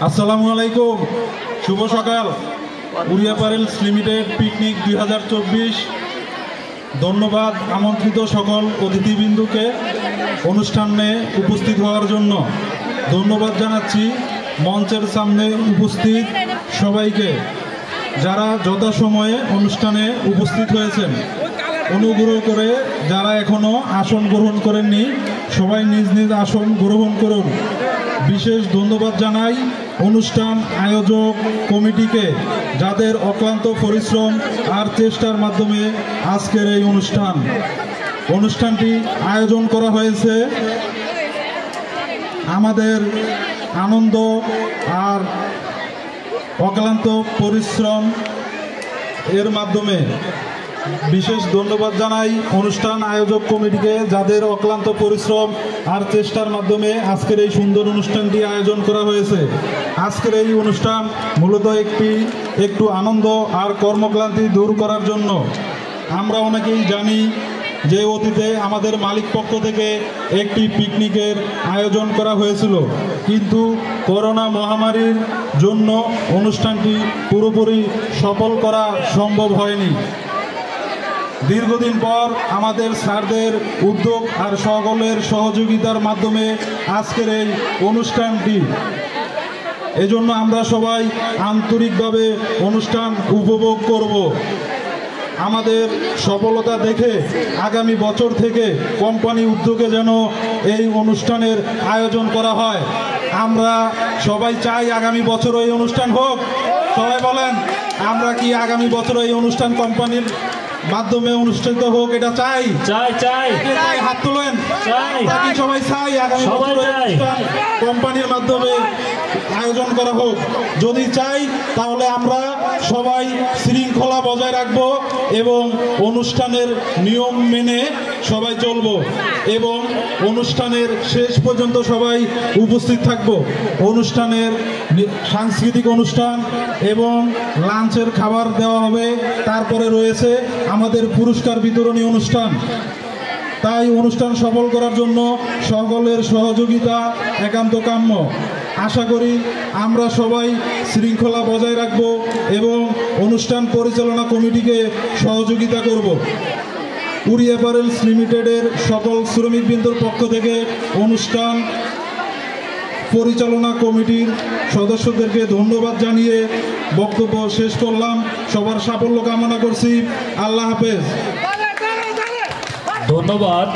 আসসালামু আলাইকুম, শুভ সকাল। উড়ি অ্যাপারেলস লিমিটেড পিকনিক 2024। ধন্যবাদ আমন্ত্রিত সকল অতিথিবৃন্দকে অনুষ্ঠানে উপস্থিত হওয়ার জন্য। ধন্যবাদ জানাচ্ছি মঞ্চের সামনে উপস্থিত সবাইকে, যারা যথাসময়ে অনুষ্ঠানে উপস্থিত হয়েছেন। অনুগ্রহ করে যারা এখনো আসন গ্রহণ করেননি, সবাই নিজ নিজ আসন গ্রহণ করুন। বিশেষ ধন্যবাদ জানাই অনুষ্ঠান আয়োজক কমিটিকে, যাদের অক্লান্ত পরিশ্রম আর চেষ্টার মাধ্যমে আজকের এই অনুষ্ঠানটি আয়োজন করা হয়েছে। আমাদের আনন্দ আর অক্লান্ত পরিশ্রম এর মাধ্যমে বিশেষ ধন্যবাদ জানাই অনুষ্ঠান আয়োজক কমিটিকে, যাদের অক্লান্ত পরিশ্রম আর চেষ্টার মাধ্যমে আজকের এই সুন্দর অনুষ্ঠানটি আয়োজন করা হয়েছে। আজকের এই অনুষ্ঠান মূলত একটু আনন্দ আর কর্মক্লান্তি দূর করার জন্য। আমরা অনেকেই জানি যে অতীতে আমাদের মালিক পক্ষ থেকে একটি পিকনিকের আয়োজন করা হয়েছিল, কিন্তু করোনা মহামারীর জন্য অনুষ্ঠানটি পুরোপুরি সফল করা সম্ভব হয়নি। দীর্ঘদিন পর আমাদের স্যারদের উদ্যোগ আর সকলের সহযোগিতার মাধ্যমে আজকের এই অনুষ্ঠানটি, এজন্য আমরা সবাই আন্তরিকভাবে অনুষ্ঠান উপভোগ করব। আমাদের সফলতা দেখে আগামী বছর থেকে কোম্পানি উদ্যোগে যেন এই অনুষ্ঠানের আয়োজন করা হয়। আমরা সবাই চাই আগামী বছর এই অনুষ্ঠান হোক। সবাই বলেন, আমরা কি আগামী বছর এই অনুষ্ঠান কোম্পানির মাধ্যমে অনুষ্ঠিত হোক? এটা চাই। হাত তোলেন। সবাই চাই আগামী বছর কোম্পানির মাধ্যমে আয়োজন করা হোক। যদি চাই তাহলে আমরা সবাই শৃঙ্খলা বজায় রাখব এবং অনুষ্ঠানের নিয়ম মেনে সবাই চলব এবং অনুষ্ঠানের শেষ পর্যন্ত সবাই উপস্থিত থাকব। অনুষ্ঠানের সাংস্কৃতিক অনুষ্ঠান এবং লাঞ্চের খাবার দেওয়া হবে, তারপরে রয়েছে আমাদের পুরস্কার বিতরণী অনুষ্ঠান। তাই অনুষ্ঠান সফল করার জন্য সকলের সহযোগিতা একান্ত কাম্য। আশা করি আমরা সবাই শৃঙ্খলা বজায় রাখব এবং অনুষ্ঠান পরিচালনা কমিটিকে সহযোগিতা করব। উড়ি অ্যাপারেলস লিমিটেডের সকল শ্রমিকবৃন্দর পক্ষ থেকে অনুষ্ঠান পরিচালনা কমিটির সদস্যদেরকে ধন্যবাদ জানিয়ে বক্তব্য শেষ করলাম। সবার সাফল্য কামনা করছি। আল্লাহ হাফেজ। ধন্যবাদ।